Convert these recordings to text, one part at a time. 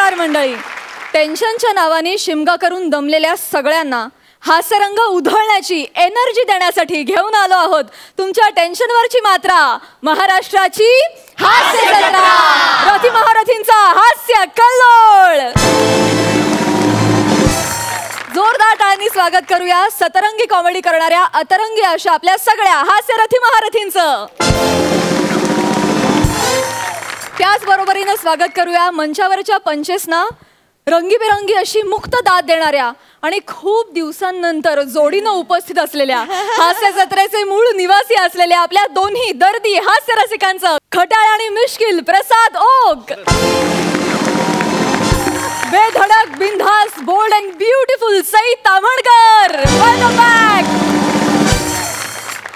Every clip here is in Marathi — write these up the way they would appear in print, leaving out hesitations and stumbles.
नमस्कार मंडळी. टेन्शनच्या नावाने शिमगा करून दमलेल्या सगळ्यांना हास्यरंग उधळण्याची एनर्जी देण्यासाठी घेऊन आलो आहोत तुमच्या टेन्शनवरची मात्रा, महाराष्ट्राची हास्य जत्रा. रथी महारथींचा हास्य कल्लोळ. जोरदार टाळ्यांनी स्वागत करूया सतरंगी कॉमेडी करणाऱ्या अतरंगी अशा आपल्या सगळ्या हास्यरथी महारथींचं. त्याचबरोबरीनं स्वागत करूया मंचावरच्या पंचेसना रंगीबेरंगी अशी मुक्त दाद देणाऱ्या आणि खूप दिवसांनंतर जोडीनं उपस्थित असलेल्या हास्य जत्रेचे मूळ निवासी असलेल्या आपल्या दोन्ही दर्दी हास्य रसिकांचं खट्याळ आणि मिश्किल प्रसाद ओक. बेधडक बिनधास्त bold and beautiful Sai Tamhankar. Welcome back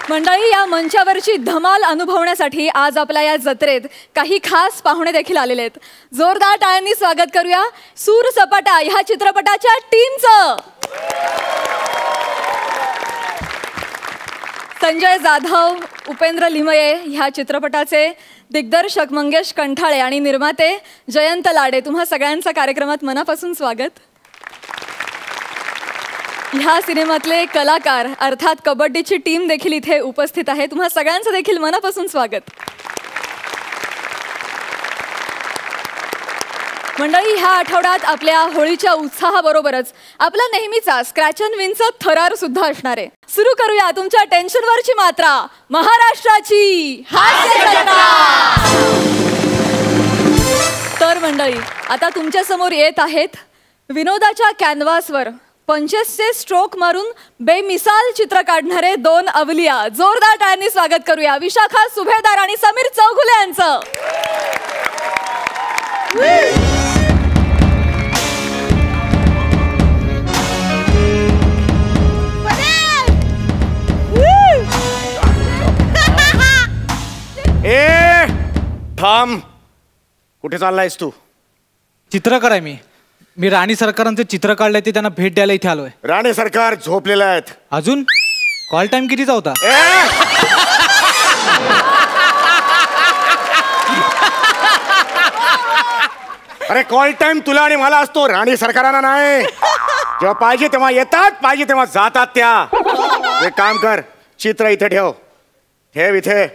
मंडळी. या मंचावरची धमाल अनुभवण्यासाठी आज आपल्या या जत्रेत काही खास पाहुणे देखील आलेले आहेत. जोरदार टाळ्यांनी स्वागत करूया सूर सपाटा ह्या चित्रपटाच्या टीमचं. संजय जाधव, उपेंद्र लिमये ह्या चित्रपटाचे दिग्दर्शक मंगेश कंठाळे आणि निर्माते जयंत लाडे. तुम्हा सगळ्यांचं कार्यक्रमात मनापासून स्वागत. ह्या सिनेमातले कलाकार अर्थात कबड्डीची टीम देखील इथे उपस्थित आहे. तुम्हा सगळ्यांचं देखील मनापासून स्वागत. मंडळी, ह्या आठवड्यात आपल्या होळीच्या उत्साहाबरोबरच आपला नेहमीचा स्क्रॅच अँड विनचा थरार सुद्धा असणार आहे. सुरू करूया तुमच्या टेन्शनवरची मात्रा, महाराष्ट्राची हास्य जत्रा. तर मंडळी, आता तुमच्या समोर येत आहेत विनोदाच्या कॅनव्हासवर पंचेसचे स्ट्रोक मारून बेमिसाल चित्र काढणारे दोन अवलिया. जोरदार टाळ्यांनी स्वागत करूया विशाखा सुभेदार आणि समीर चौगुले यांचं. ए थांब, कुठे चाललायस तू? चित्रकार आहे मी राणी सरकारांचे चित्र काढलंय ते त्यांना भेट द्यायला इथे आलोय. राणे सरकार झोपलेले आहेत. अजून कॉल टाइम कितीचा होता? अरे कॉल टाइम तुला आणि मला असतो, राणी सरकारांना नाही. जेव्हा पाहिजे तेव्हा येतात, पाहिजे तेव्हा जातात. त्या एक काम कर, चित्र इथे ठेव. ठेव इथे.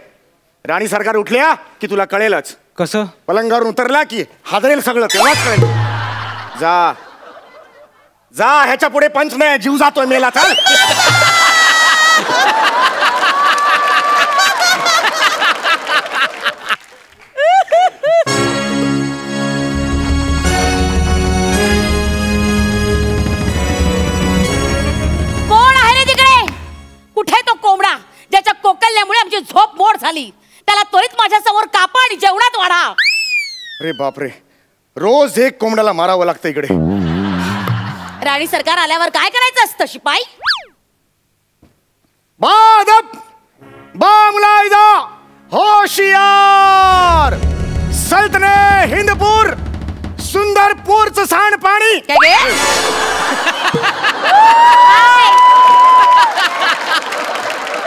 राणी सरकार उठल्या की तुला कळेलच. कसं? पलंगावरून उतरला की हादरेल सगळं, तेव्हाच कळेल. जा जा, ह्याच्या पुढे पंच नाही, जीव जातोय मेला. चल. कोण आहे रे तिकडे? कुठे तो कोंबडा ज्याच्या कोकलल्यामुळे आमची झोप मोड झाली? त्याला त्वरित माझ्या समोर कापा आणि जेवणात वाढा. अरे बापरे, रोज एक कोंबड्याला मारावं लागतं इकडे. राणी सरकार आल्यावर काय करायचं असतं शिपाई? बादब बांगलाइदा होशियार, सल्तने हिंदपूर सुंदरपूरचं सांडपाणी.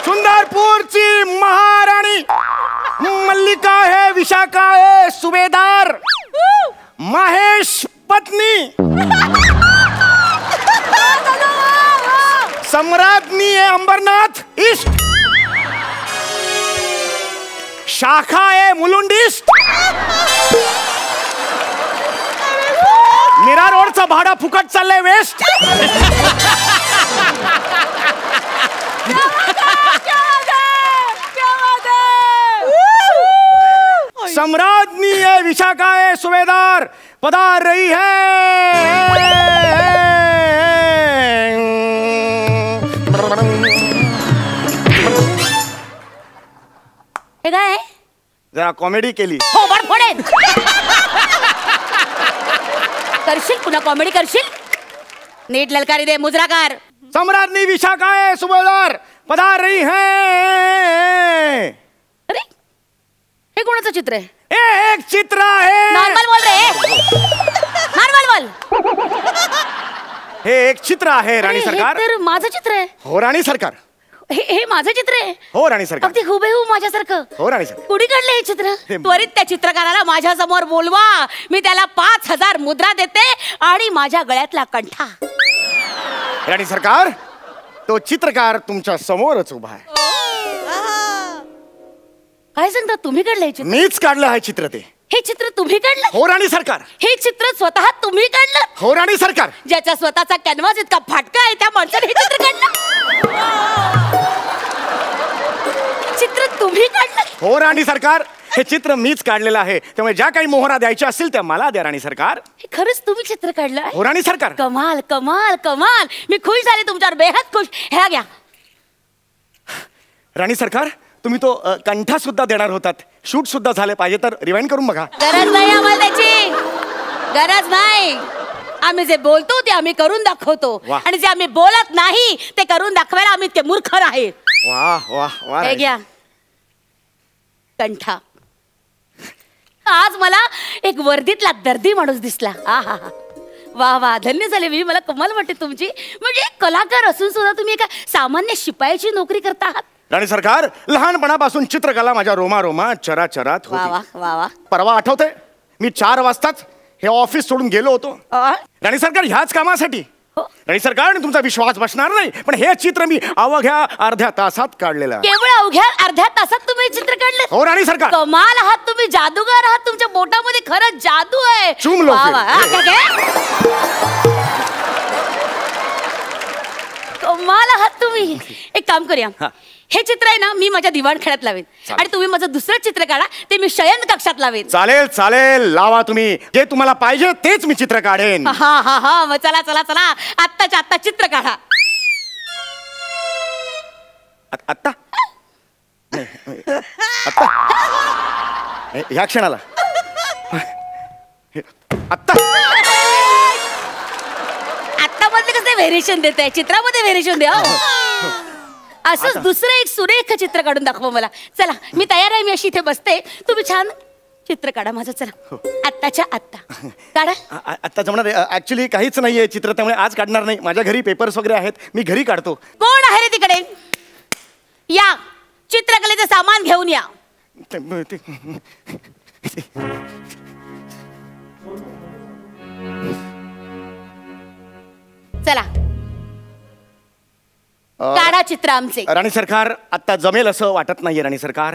सुंदरपूरची महाराणी मल्लिका है, विशाखा है सुभेदार, महेश पत्नी, सम्राज्ञी है अंबरनाथ ईस्ट, शाखा है मुलुंडिस्ट, मीरा रोडचं भाडं फुकट चाललंय वेस्ट. सम्राज्ञी है, विशाखा है सुभेदार पधार रही है. हे काय? जरा कॉमेडी केली. थोबाड फोडेन. करशील पुन्हा कॉमेडी करशील? नीट ललकारी दे, मुजराकार. सम्राज्ञी विशाखा है सुभेदार पधार रही है. अरे हे कोणाचं चित्र आहे? एक चित्र आहे. नॉर्मल बोल रे, नॉर्मल बोल. हे एक चित्र आहे राणी सरकार. तर माझं चित्र आहे. हो राणी सरकार, हे माझं चित्र आहे. हो राणी सरकार. अगदी हुबेहूब माझ्यासारखं. हो राणी सरकार. कुणी काढलं हे चित्र? त्वरित त्या चित्रकाराला माझ्या समोर बोलवा. मी त्याला 5,000 मुद्रा देते आणि माझ्या गळ्यातला कंठा. राणी सरकार, तो चित्रकार तुमच्या समोरच उभा आहे. काय सांगता? तुम्ही काढलं हे चित्र? मीच काढलं आहे चित्र ते. हे चित्र तुम्ही काढलं? हो राणी सरकार. हे चित्र स्वतः तुम्ही काढलं? हो राणी सरकार. ज्याचा स्वतःचा कॅनव्हास इतका फाटका आहे त्या माणसाने हे चित्र काढलं? चित्र तुम्ही काढलं? हो राणी सरकार, हे चित्र मीच काढलेलं आहे. त्यामुळे ज्या काही मोहरा द्यायच्या असतील त्या मला द्या राणी सरकार. हे खरंच तुम्ही चित्र काढलं आहे? हो राणी सरकार. कमाल कमाल कमाल. मी खुश झाले तुमच्यावर, बेहद खुश. ह्या घ्या. राणी सरकार, तुम्ही तो कंठा सुद्धा देणार होतात. शूट सुद्धा झाले पाहिजे, तर रिवाइंड करून बघा. गरज नाही आम्हाला त्याची, गरज नाही. आम्ही जे बोलतो ते आम्ही करून दाखवतो वाह. आणि जे आम्ही बोलत नाही ते करून दाखवायला आम्ही इतके मूर्ख आहे. वा वा वा. हे घ्या कंठा. आज मला एक वर्दीतला दर्दी माणूस दिसला. आहा, वा वा, धन्य झाले मी. मला कमाल वाटते तुमची. म्हणजे एक कलाकार असून सुद्धा तुम्ही एका सामान्य शिपायाची नोकरी करता आहात. राणी सरकार, लहानपणापासून चित्रकला माझ्या रोमारोमा चराचरात वा वा होती. वा वा. परवा आठवतंय, मी 4 वाजताच हे ऑफिस सोडून गेलो होतो राणी सरकार, ह्याच कामासाठी. हो. राणी सरकार, तुमचा विश्वास बसणार नाही, पण हे चित्र मी अवघ्या अर्ध्या तासात काढलेलं आहे. केवळ अवघ्या अर्ध्या तासात तुम्ही हे चित्र काढले? हो राणी सरकार. कमाल आहात तुम्ही, जादूगार आहात. तुमच्या बोटामध्ये खरंच जादू आहे. चुमलो वा फिर. वा. हा, काय? कमाल आहात तुम्ही. एक काम करूया, हे चित्र आहे ना मी माझ्या दिवाणखान्यात लावेन आणि तुम्ही माझं दुसरं चित्र काढा, ते मी शयन कक्षात लावेन. चालेल चालेल, लावा तुम्ही. जे तुम्हाला पाहिजे तेच मी चित्र काढेन. हा हा हा, मग चला चला चला, आत्ताच्या आत्ता चित्र काढा. आत्ता आत्ता ह्या क्षणाला आत्ता आत्ता मधले कसं व्हेरिएशन देत आहे, चित्रामध्ये व्हेरिएशन द्या. असंच दुसरं एक सुरेख चित्र काढून दाखवा मला. चला मी तयार आहे, मी अशी इथे बसते, तुम्ही छान चित्र काढा माझं. चला आत्ताच्या आत्ता काढा. आत्ता जमणार ऍक्च्युली काहीच नाहीये चित्र, त्यामुळे आज काढणार नाही. माझ्या घरी पेपर्स वगैरे आहेत, मी घरी काढतो. कोण आहे रे तिकडे? या चित्रकलेचं सामान घेऊन या. चला काढा चित्र आमचे. राणी सरकार, आता जमेल असं वाटत नाहीये राणी सरकार,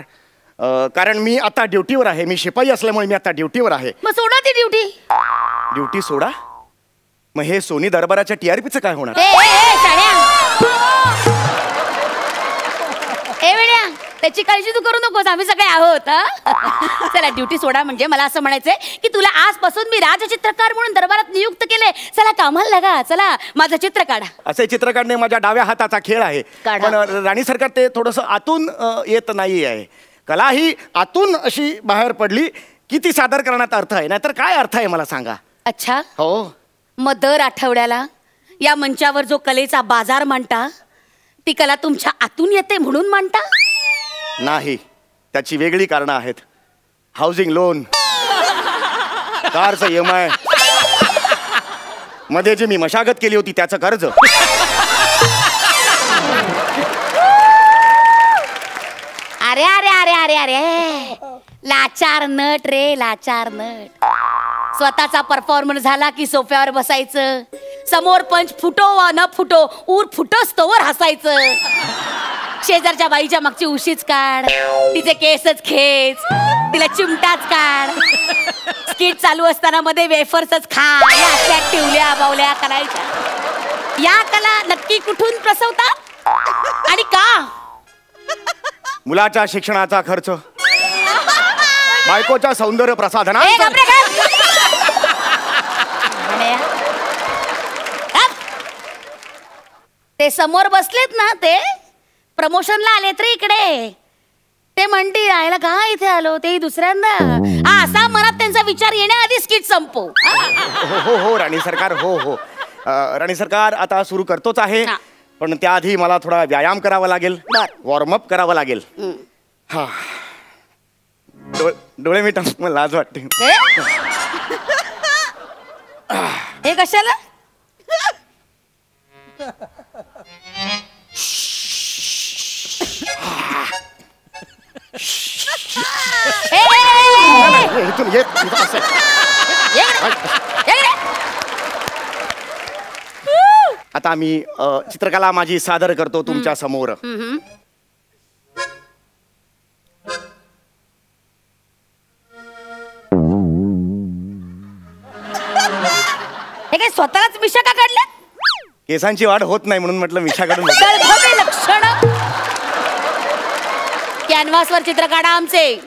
कारण मी आता ड्युटीवर आहे. मी शिपाई असल्यामुळे मी आता ड्युटीवर आहे. मग सोडा ती ड्युटी. ड्युटी सोडा? मग हे सोनी दरबाराच्या TRPचं काय होणार? त्याची काळजी तू करू नकोस, आम्ही सगळे आहोत. चला ड्युटी सोडा. म्हणजे मला असं म्हणायचंय की तुला आजपासून मी राजचित्रकार म्हणून दरबारात नियुक्त केलंय. चला कामाला लागा, चला माझं चित्र काढा. असे चित्र काढणे माझ्या डाव्या हाताचा खेळ आहे. काढा. पण राणी सरकार, ते थोडंसं आतून येत नाही आहे. कला ही आतून अशी बाहेर पडली की ती सादर करण्यात अर्थ आहे, नाहीतर काय अर्थ आहे मला सांगा. अच्छा, हो. मग दर आठवड्याला या मंचावर जो कलेचा बाजार मांडता, ती कला तुमच्या आतून येते म्हणून मांडता? नाही, त्याची वेगळी कारणं आहेत. हाऊसिंग लोन, कारचं EMI, मध्ये जी मी मशागत केली होती त्याचं कर्ज. अरे अरे अरे अरे अरे, लाचार नट रे, लाचार नट. स्वतःचा परफॉर्मन्स झाला की सोफ्यावर बसायचं, समोर पंच फुटो वा न फुटो, ऊर फुटोस तोवर हसायचं. शेजारच्या बाईच्या मागची उशीच काढ, तिचे केसच खेच, तिला चिमटाच काढ. स्किट चालू असताना मध्ये वेफर्सच खा. या अशा टिवल्या बावल्या करायच्या. या कला नक्की कुठून प्रसवतात आणि का? मुलाच्या शिक्षणाचा खर्च, बायकोच्या सौंदर्य प्रसाधना. ते समोर बसलेत ना, ते प्रमोशनला आलेत रे इकडे. ते म्हणते राहायला का इथे आलो, ते दुसऱ्यांदा. असा मनात त्यांचा विचार येण्याआधी स्किट संपव. हो हो हो राणी सरकार, हो हो. राणी सरकार, आता सुरू करतोच आहे, पण त्याआधी मला थोडा व्यायाम करावा लागेल, वॉर्मअप करावं लागेल. हा, डोळे मिटा, मला लाज वाटते. हे कशाला? अरे, इथून ये इथं असं. ये इकडे. ये इकडे. आता मी चित्रकला माझी सादर करतो तुमच्या समोर. हे काय स्वतःच मिशा का काढल्या? केसांची वाढ होत नाही म्हणून म्हटलं मिशाकडून. गळभवे लक्षण. कॅनव्हासवर चित्र काढा आमचे.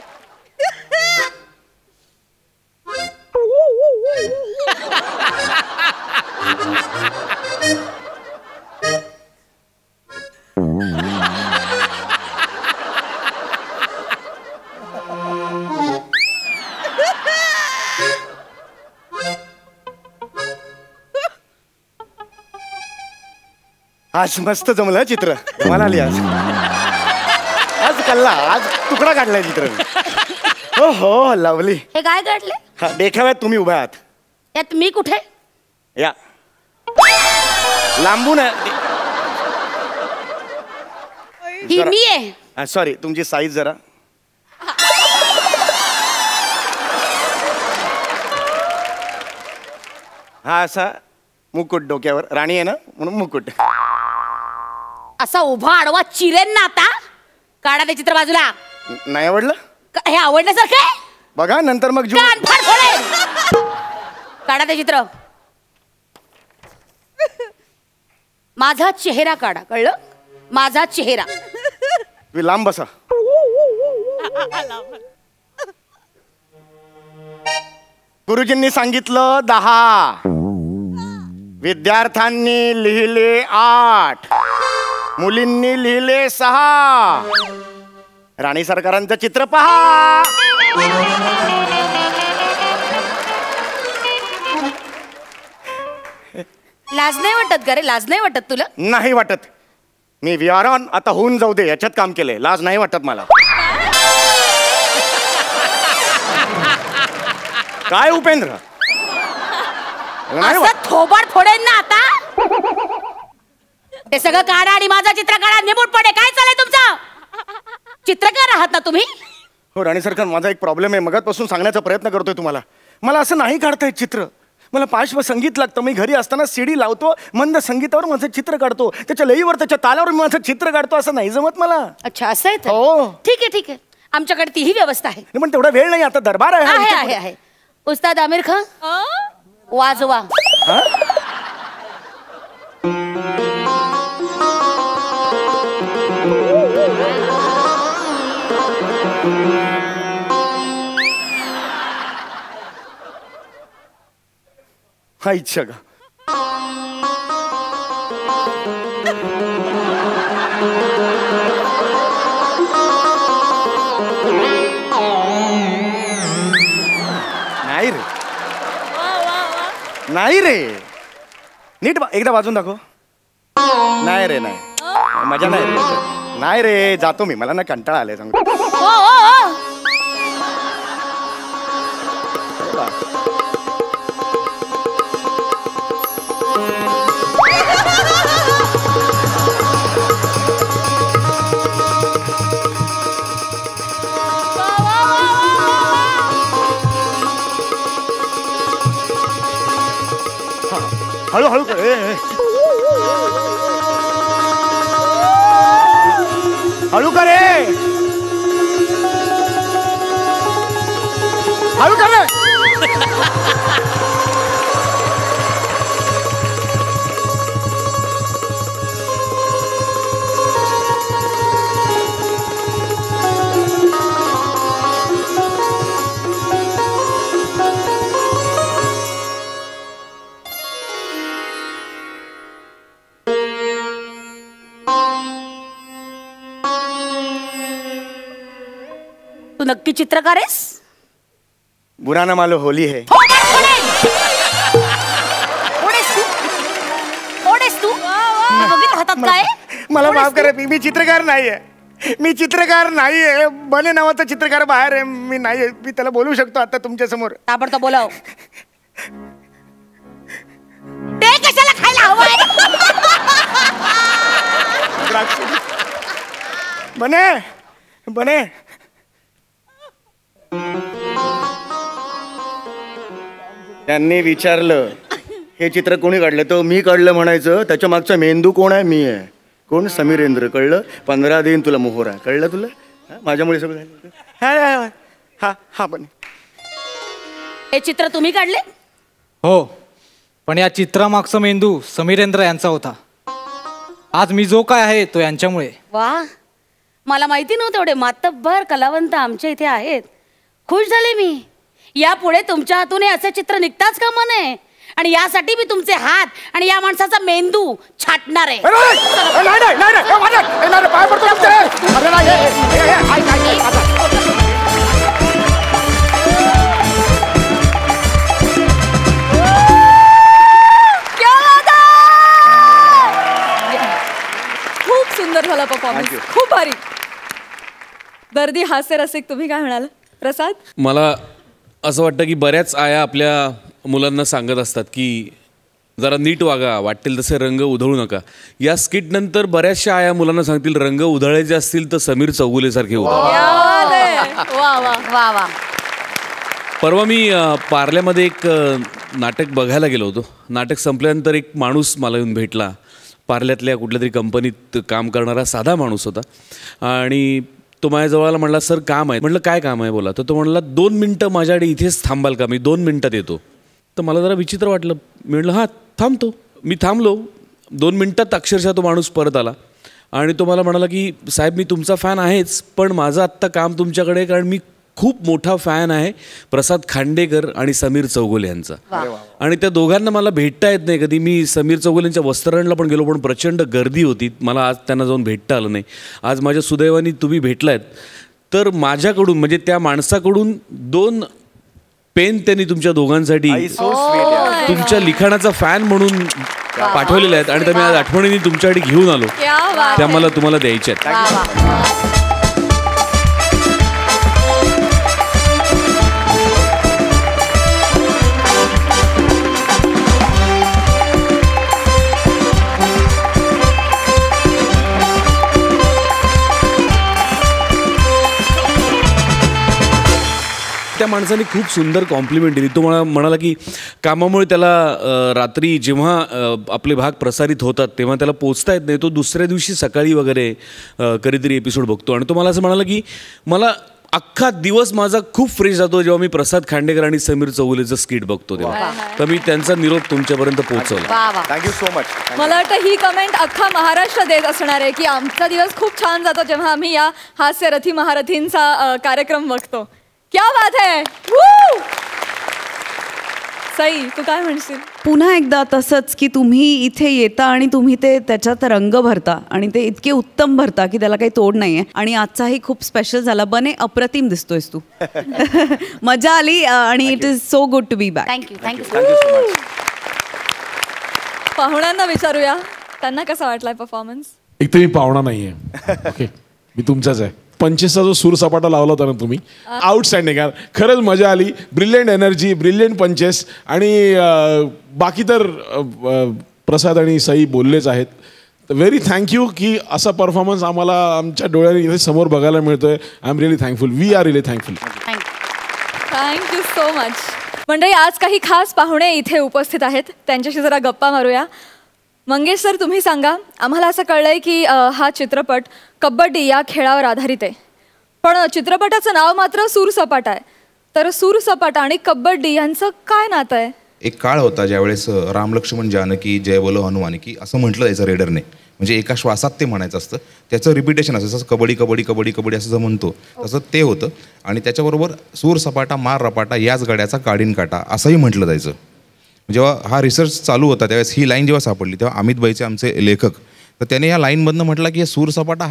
आज मस्त जमलं चित्र. मला आली आज. आज कल्ला, आज तुकडा काढलाय चित्र. हो हो लवली. हे काय काढले? हा, देखाव्यात तुम्ही उभ्या आहात. यात मी कुठे? या लांबून ही मी आहे. सॉरी, तुमची साईज जरा. हा असा मुकुट डोक्यावर. राणी आहे ना म्हणून मुकुट. असा उभा आडवा चिरेन ना आता. काढा ते चित्र बाजूला. नाही आवडलं? हे आवडण्यासारखं आहे? बघा नंतर मग कान फाड फोडेन. काढा ते चित्र. माझा चेहरा काढा, कळलं? माझा चेहरा. तुम्ही लांब बसा. गुरुजींनी सांगितलं 10, विद्यार्थ्यांनी लिहिले 8, मुलींनी लिहिले 6. राणी सरकारांचं चित्र पहा. लाज नाही वाटत का रे? लाज नाही वाटत तुला? नाही वाटत. मी विहारान आता होऊन जाऊ दे याच्यात काम केलंय. लाज नाही वाटत मला. काय उपेंद्र? नाही असं थोबाड फोडेन ना आता. ते सगळं काढा आणि माझा चित्र काढा. निमूट पडे. काय चाललंय तुमचं? चित्रकार आहात ना तुम्ही? हो राणी सरकार, माझा एक प्रॉब्लेम आहे. मगाचपासून सांगण्याचा प्रयत्न करतोय तुम्हाला. मला असं नाही काढता येत चित्र. मला पार्श्व संगीत लागतं. मी घरी असताना सीडी लावतो, मंद संगीतावर माझं चित्र काढतो. त्याच्या लईवर, त्याच्या तालावर मी माझं चित्र काढतो. असं नाही जमत मला. अच्छा, असं आहे तर. हो. ठीक आहे ठीक आहे. आमच्याकडे तीही व्यवस्था आहे. नाही, पण तेवढा वेळ नाही. आता दरबार आहे. आहे आहे आहे. उस्ताद आमिर खान, वाजवा. हा इच्छा का? नाही रे, नाही रे. नीट एकदा वाजून दाखव. नाही रे, नाही मजा नाही रे. नाही रे, जातो मी. मला ना कंटाळा आलाय सांगतो. ओ, ओ, ओ. हळूहळू कर. हळू कर. हळू कर रे. तू नक्की चित्रकार आहेस? बुरा ना मालो होली है. बघित हातात काय? मला माफ करा. मी चित्रकार नाहीये. मी चित्रकार नाहीये. बने नावाचा चित्रकार बाहेर आहे. मी नाहीये. मी त्याला बोलू शकतो आता तुमच्या समोर. ताबडतोब बोलाव. ते कशाला खायला हवंय? बने बने त्यांनी विचारलं हे चित्र कोणी काढलं, तर मी काढलं म्हणायचं. त्याच्या मागचा मेंदू कोण आहे? मी आहे. कोण? समीरेंद्र. कळलं? 15 देईन तुला मोहरा. कळलं तुला? माझ्यामुळे सगळं झालं. हा हा पण हे चित्र तुम्ही काढले? हो, पण या चित्रामागचा मेंदू समीरेंद्र यांचा होता. आज मी जो काय आहे तो यांच्यामुळे. वा, मला माहिती नव्हतं एवढे मातब्बर कलावंत आमच्या इथे आहेत. खुश झाले मी. यापुढे तुमच्या हातून असं चित्र निघताच कामा नये. आणि यासाठी मी तुमचे हात आणि या माणसाचा मेंदू छाटणार आहे. खूप सुंदर झाला परफॉर्मन्स, खूप भारी. दर्दी हास्य रसिक, तुम्ही काय म्हणाल प्रसाद? मला असं वाटतं की बऱ्याच आया आपल्या मुलांना सांगत असतात की जरा नीट वागा, वाटेल तसे रंग उधळू नका. या स्किट नंतर बऱ्याचशा आया मुलांना सांगतील रंग उधळायचे असतील तर समीर चौगुलेसारखे उधळ. वा वा वा वा. परवा मी पार्ल्यामध्ये एक नाटक बघायला गेलो होतो. नाटक संपल्यानंतर एक माणूस मला येऊन भेटला. पार्ल्यातल्या कुठल्या तरी कंपनीत काम करणारा साधा माणूस होता. आणि तो माझ्याजवळ म्हणला, सर काम आहे. म्हटलं काय काम आहे बोला. तर तो म्हणला 2 मिनटं माझ्याकडे इथेच थांबाल का, मी 2 मिनटात येतो. तर मला जरा विचित्र वाटलं. मी म्हटलं हां थांबतो. मी थांबलो. 2 मिनटात अक्षरशः तो माणूस परत आला आणि तो मला म्हणाला की साहेब मी तुमचा फॅन आहेच, पण माझं आत्ता काम तुमच्याकडे, कारण मी खूप मोठा फॅन आहे प्रसाद खांडेकर आणि समीर चौगुले यांचा. आणि त्या दोघांना मला भेटता येत नाही कधी. मी समीर चौगुले यांच्या वस्त्रांना पण गेलो, पण प्रचंड गर्दी होती, मला आज त्यांना जाऊन भेटता आलं नाही. आज माझ्या सुदैवाने तुम्ही भेटलायत. तर माझ्याकडून म्हणजे त्या माणसाकडून 2 पेन त्यांनी तुमच्या दोघांसाठी तुमच्या लिखाणाचा फॅन म्हणून पाठवलेले आहेत आणि त्या मी आज आठवणीने तुमच्यासाठी घेऊन आलो. त्या मला तुम्हाला द्यायच्या आहेत. त्या माणसाने खूप सुंदर कॉम्प्लिमेंट दिली. तो मला म्हणाला की कामामुळे त्याला रात्री जेव्हा आपले भाग प्रसारित होतात तेव्हा त्याला पोचता येत नाही, तो दुसऱ्या दिवशी सकाळी वगैरे कधीतरी एपिसोड बघतो. आणि तो मला असं म्हणाला की मला अख्खा दिवस माझा खूप फ्रेश जातो जेव्हा मी प्रसाद खांडेकर आणि समीर चौगुलेचं स्किट बघतो तेव्हा. तर मी त्यांचा निरोप तुमच्यापर्यंत पोहोचवला. Thank you so much. मला वाटतं ही कमेंट अख्खा महाराष्ट्र देत असणार आहे की आमचा दिवस खूप छान जातो जेव्हा आम्ही या हास्यरथी महारथींचा कार्यक्रम बघतो. क्या बात है. सई, तू काय म्हणशील? पुन्हा एकदा तसंच की तुम्ही इथे येता आणि तुम्ही ते त्याच्यात रंग भरता आणि ते इतके उत्तम भरता की त्याला काही तोड नाही आहे. आणि आजचाही खूप स्पेशल झाला. बने अप्रतिम दिसतोयस तू. मजा आली आणि it is so good to be back. Thank you thank you. So much. पाहुण्यांना विचारूया त्यांना कसा वाटलाय परफॉर्मन्स. एक तर मी पाहुणा नाहीये, ओके, मी तुमचाच आहे. 25चा जो सूर सपाटा लावला होता ना तुम्ही, आउटस्टँडिंग यार, खरंच मजा आली. Brilliant energy, brilliant 25. आणि बाकी तर प्रसाद आणि सई बोललेच आहेत. व्हेरी थँक्यू की असा परफॉर्मन्स आम्हाला आमच्या डोळ्याने इथे समोर बघायला मिळतोय. I am really thankful. We are really thankful. Thank you so much. मंडळी, आज काही खास पाहुणे इथे उपस्थित आहेत, त्यांच्याशी जरा गप्पा मारूया. मंगेश सर, तुम्ही सांगा, आम्हाला असं कळलंय की हा चित्रपट कबड्डी या खेळावर आधारित आहे, पण चित्रपटाचं नाव मात्र सूरसपाटा आहे. तर सूरसपाटा आणि कबड्डी यांचं काय नातं आहे? एक काळ होता ज्यावेळेस राम लक्ष्मण जानकी जय बोलो हनुमान की असं म्हटलं जायचं रेडरने, म्हणजे एका श्वासात ते म्हणायचं असतं. त्याचं रिपिटेशन असं, जसं कबड्डी कबड्डी कबड्डी कबड्डी असं जर म्हणतो तसं ते होतं. आणि त्याच्याबरोबर सूरसपाटा मार रपाटा याच गाड्याचा काढीन काटा असंही म्हटलं जायचं. जेव्हा हा रिसर्च चालू होता त्यावेळेस ही लाईन जेव्हा सापडली तेव्हा अमित भाईचे आमचे लेखक, तर त्याने या लाईनमधनं म्हटलं की हे सूरसपाटा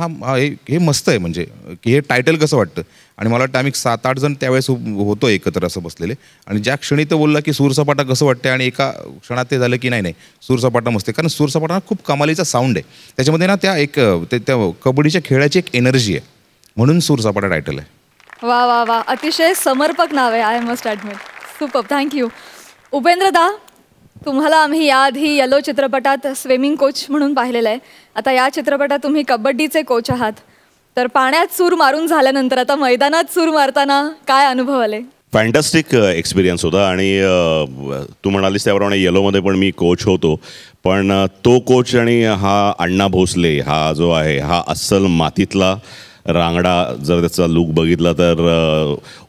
हे मस्त आहे, म्हणजे की हे टायटल कसं वाटतं. आणि मला वाटतं आम्ही 7-8 जण त्यावेळेस होतो एकत्र असं बसलेले. आणि ज्या क्षणी तो बोलला की सूरसपाटा कसं वाटतं, आणि एका क्षणात ते झालं की नाही सूरसपाटा मस्त आहे, कारण सूरसपाटा हा खूप कमालीचा साऊंड आहे. त्याच्यामध्ये ना त्या कबड्डीच्या खेळाची एक एनर्जी आहे, म्हणून सूरसपाटा टायटल आहे. वा वा वा, अतिशय समर्पक नाव आहे. I must admit. Super, thank you. Upendra दा, तुम्हाला आम्ही याआधी येलो चित्रपटात स्विमिंग कोच म्हणून पाहिलेलं आहे. आता या चित्रपटात तुम्ही कबड्डीचे कोच आहात. तर पाण्यात सूर मारून झाल्यानंतर आता मैदानात सूर मारताना काय अनुभव आले? फॅन्टॅस्टिक एक्सपिरियन्स होता आणि तू म्हणालीस त्याप्रमाणे येलोमध्ये पण मी कोच होतो, पण तो कोच आणि हा अण्णा भोसले हा जो आहे हा अस्सल मातीतला रांगडा. जर त्याचा लूक बघितला तर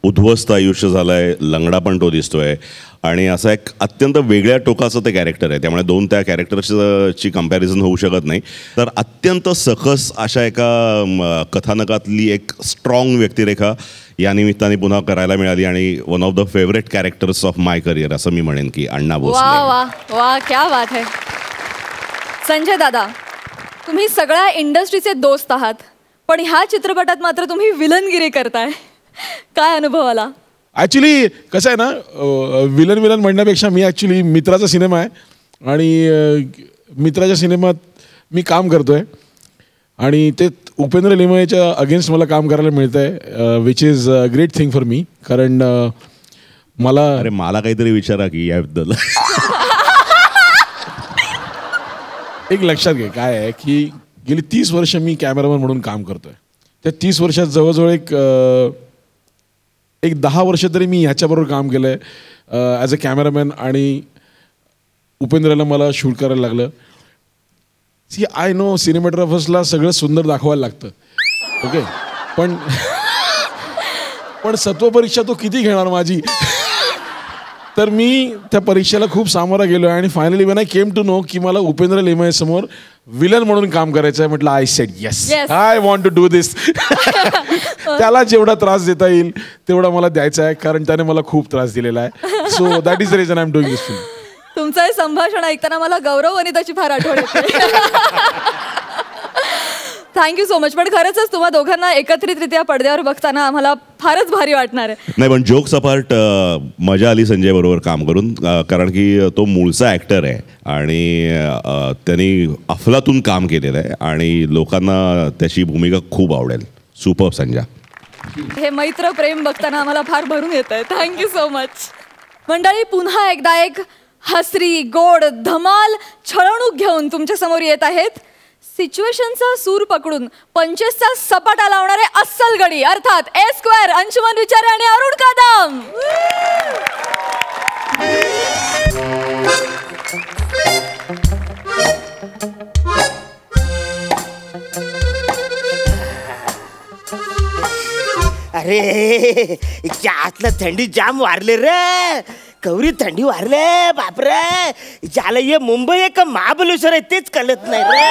उद्ध्वस्त आयुष्य झालं आहे, लंगडा पण तो दिसतो आहे आणि असा एक अत्यंत वेगळ्या टोकाचं ते कॅरेक्टर आहे, त्यामुळे दोन त्या कॅरेक्टरची कंपॅरिझन होऊ शकत नाही. तर अत्यंत सकस अशा एका कथानकातली एक स्ट्रॉंग व्यक्तिरेखा या निमित्ताने पुन्हा करायला मिळाली आणि one of the favourite characters of my career असं मी म्हणेन की अण्णा भोसले. वा वा वा, क्या बात है. संजय दादा, तुम्ही सगळ्या इंडस्ट्रीचे दोस्त आहात, पण ह्या चित्रपटात मात्र तुम्ही विलनगिरी करताय. काय अनुभव आला? ॲक्च्युली कसं आहे ना, विलन म्हणण्यापेक्षा मी ॲक्च्युली मित्राचा सिनेमा आहे आणि मित्राच्या सिनेमात मी काम करतो आहे आणि ते उपेंद्र लिमयेच्या अगेन्स्ट मला काम करायला मिळतं आहे, which is a great thing for me. कारण मला काहीतरी विचारा की याबद्दल. एक लक्षात घे काय आहे की गेली 30 वर्ष मी कॅमेरामन म्हणून काम करतो आहे. त्या 30 वर्षात जवळजवळ एक 10 वर्ष तरी मी ह्याच्याबरोबर काम केलं आहे ॲज अ कॅमेरामॅन आणि उपेंद्रला मला शूट करायला लागलं. सी आय नो सिनेमॅटोग्राफर्सला सगळं सुंदर दाखवायला लागतं, ओके, पण सत्वपरीक्षा तो किती घेणार माझी. तर मी त्या परीक्षेला खूप सामोरा गेलो आहे आणि finally when I came to know की मला उपेंद्र लिमये समोर विलन म्हणून काम करायचं आहे, म्हटलं I said yes, I want to do this. त्याला जेवढा त्रास देता येईल तेवढा मला द्यायचा आहे, कारण त्याने मला खूप त्रास दिलेला आहे. So that is the reason I am doing this film. तुमचं हे संभाषण ऐकताना मला गौरव वनिताची फार आठवण येते. Thank you so much. पण खरंच तुम्हा दोघांना एकत्रितरित्या पडद्यावर बघताना आम्हाला फारच भारी वाटणार आहे. नाही पण जोक्स अपार्ट मजा आली संजय बरोबर काम करून, कारण की तो मूळचा ॲक्टर आहे आणि त्यांनी अफलातून काम केलेलं आहे आणि लोकांना त्याची भूमिका खूप आवडेल. सुपर संजय. हे मैत्र प्रेम बघताना आम्हाला फार भरून येत आहे. Thank you so much. मंडळी, पुन्हा एकदा एक हसरी गोड धमाल छळवणूक घेऊन तुमच्या समोर येत आहेत. सिच्युएशनचा सूर पकडून पंचेसचा सपाटा लावणारे अस्सल गडी अर्थात A² अंशुमन विचारे आणि अरुण कदम. अरे आतला थंडी जाम वारले रे, कवरी थंडी वारले बापरे. ज्याला ये मुंबई आहे का महाबलेश्वर आहे तेच कळत नाही रे.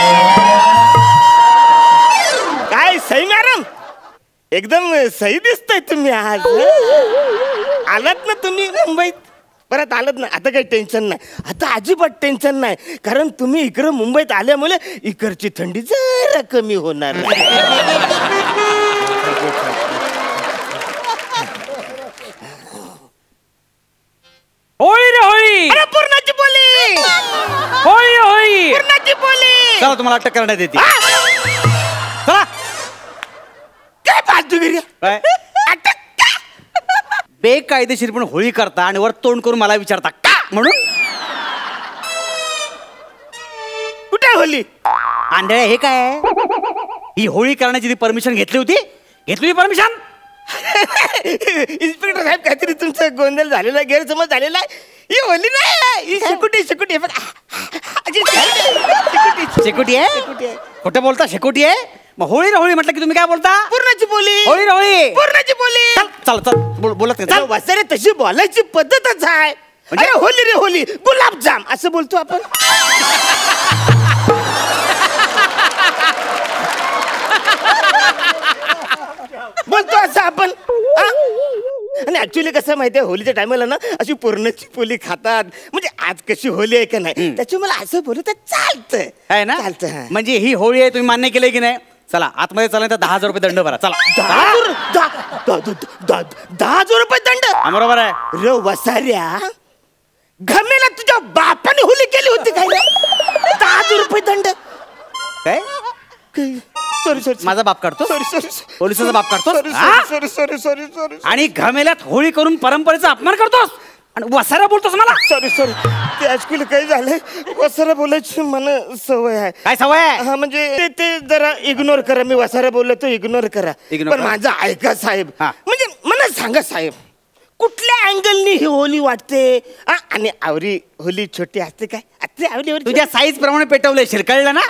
काय सई मॅडम, एकदम सही दिसतंय तुम्ही आज. आलात ना तुम्ही मुंबईत, परत आलात ना, आता काही टेन्शन नाही, आता अजिबात टेन्शन नाही, कारण तुम्ही इकडं मुंबईत आल्यामुळे इकडची थंडी जरा कमी होणार. होळी रे होळी, अरे पूर्णाची बोली, होळी होळी, पूर्णाची बोली. चला तुम्हाला अटक करण्यात येते. चला. काय बाजूगिरी अटक बेकायदेशीर पण होळी करता आणि वर तोंड करून मला विचारता का म्हणून. कुठे होली आंधळे हे काय, ही होळी करण्याची ती परमिशन घेतली होती परमिशन. इन्स्पेक्टर साहेब, काहीतरी तुमचं गोंधळ झालेला, गैरसमज झालेला आहे. ही होली नाही, ही शेकोटी शेकोटी शेकोटी आहे. खोटं बोलता, शेकोटी आहे. मग होळी रे होळी म्हटलं की तुम्ही काय बोलता? पूर्णाची बोली, होळी रे होळी, पूर्णाची बोली. चल चल बोलत नाही. वसारे तशी बोलायची पद्धतच आहे. अरे होली रे होली, गुलाबजाम असं बोलतो आपण. बोलतो असं आपण. आणि ऍक्च्युली कसं माहितीये, होलीच्या टायमाला ना अशी पूर्णाची पोली खातात. म्हणजे आज कशी होली आहे का नाही, त्याच्यामुळे मला असं बोलत चालतंय आहे ना. चालतं. म्हणजे ही होळी आहे, तुम्ही मान्य केलंय की नाही. चला आतमध्ये चला, तर 10,000 रुपये दंड भरा. चला. 10,000 रुपये दंड. बरोबर आहे. रे वसाऱ्या, घमेला तुझ्या बापाने होली केली होती काय? 10,000 रुपये दंड काय? सॉरी सॉरी, माझा बाप काढतो. सॉरी सॉरी, पोलिसाचा बाप काढतो. Sorry sorry sorry sorry. आणि घमेल्यात होळी करून परंपरेचा अपमान करतोस आणि वसारा बोलतोस मला. सॉरी सॉरी, ते ऍक्च्युली काय झालंय, वसारा बोलायची मला सवय आहे. काय सवय आहे? हा म्हणजे ते जरा इग्नोर करा. मी वसारा बोललो तो इग्नोर करा. पण माझं ऐका साहेब, म्हणजे मला सांगा साहेब, कुठल्या अँगलनी ही होली वाटते आणि आवरी होली छोटी असते काय असते आवरी तुझ्या साईज प्रमाणे पेटवले कळलं ना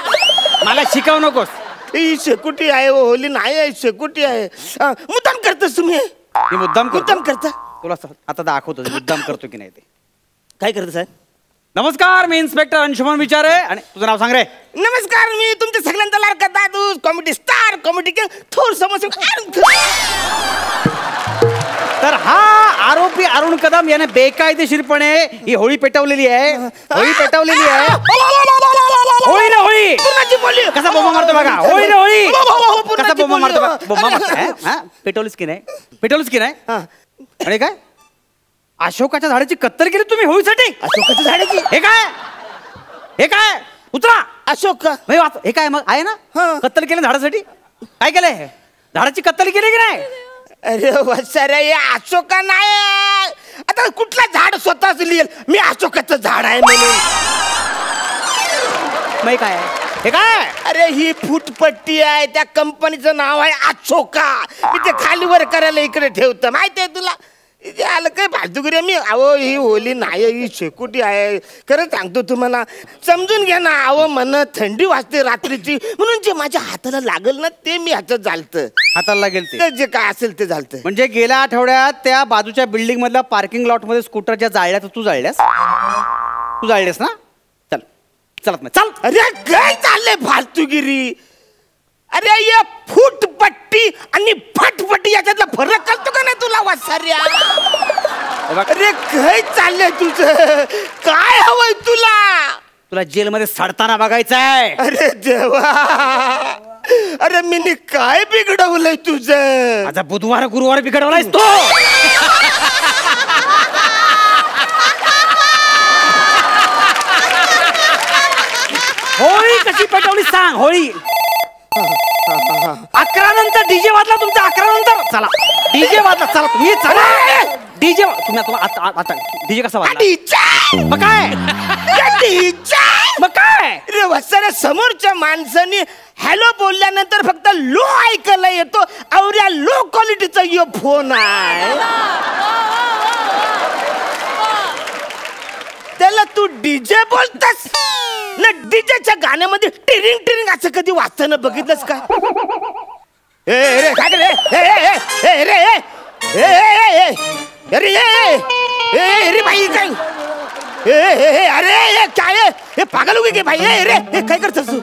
मला शिकवू नकोस. ही शेकुटी आहे होली नाही आहे शेकुटी आहे मुद्दाम करतोस तुम्ही मी मुद्दाम करता तुला आता दाखवतो मुद्दाम करतो की नाही ते. काय करतो साहेब? नमस्कार मी इन्स्पेक्टर अंशुमन विचारे आणि तुझं नाव सांग रे. नमस्कार मी तुमच्या सगळ्यांचा लाडका दादू कॉमेडी स्टार कॉमेडी किंग थोर तर हा आरोपी अरुण कदम याने बेकायदेशीरपणे ही होळी पेटवलेली आहे. होळी पेटवलेली आहे. होळी रे होळी कसा बोंबा मारतो बघा. होळी रे होळी कसा बोंबा मारतो बघा. बोंबा मारतो पेटवलीस की नाही आणि काय अशोकाच्या झाडाची कत्तल केली तुम्ही होळीसाठी. अशोकाच्या झाडाची हे काय उतरा अशोक हे काय मग आहे ना कत्तल केली झाडासाठी. काय केलंय झाडाची कत्तल केली की नाही. अरे वत्सरे अशोका नाही आता कुठला झाड स्वतःच लिहिल मी अशोकाचं झाड आहे म्हणून. काय हे काय अरे ही फुटपट्टी आहे त्या कंपनीचं नाव आहे अशोका. मी ते खाली वर करायला इकडे ठेवतो माहिती आहे तुला. आलं काय बाजूगिरी मी अहो ही होली नाही ही शेकुटी आहे खरं सांगतो तुम्हाला समजून घ्या ना. अहो मन थंडी वाजते रात्रीची म्हणून जे माझ्या हाताला लागल ना ते मी ह्याचं झालतं. हाताला लागेल ते जे काय असेल ते झालतं. म्हणजे गेल्या आठवड्यात त्या बाजूच्या बिल्डिंग मधल्या पार्किंग लॉट मध्ये स्कूटरच्या जाळल्या तू जाळलेस ना. चल चलत नाही चल. अरे काय चाललंय फालतूगिरी. अरे या फुटपट्टी आणि फटपट्टी याच्यातला फरक कळतो का नाही तुला वासाऱ्या. अरे काय चाललंय तुझं काय हवंय तुला जेलमध्ये सडताना बघायचंय. अरे देवा अरे मी काय बिघडवलंय तुझं. आता बुधवार गुरुवार बिघडवलायस तो. होळी कशी पेटवली सांग. होळी 11 नंतर डीजे वाजला तुमचा. 11 नंतर चला डीजे वाजला. चला तुम्ही चला डीजे तुम्ही आता डीजे कसा वाजला मग काय रे वत्सरे समोरच्या माणसाने हॅलो बोलल्यानंतर फक्त लो ऐकायला येतो. अवऱ्या लो क्वालिटीचा यो फोन आहे त्याला तू डीजे बोलतस ना. डीजेच्या गाण्यामध्ये टिरिंग टिरिंग असं कधी वाचताना बघितलंस का. रे काय रे रे भाई काय अरे काय हे पागल हो गे भाई. रे काय करतस तू.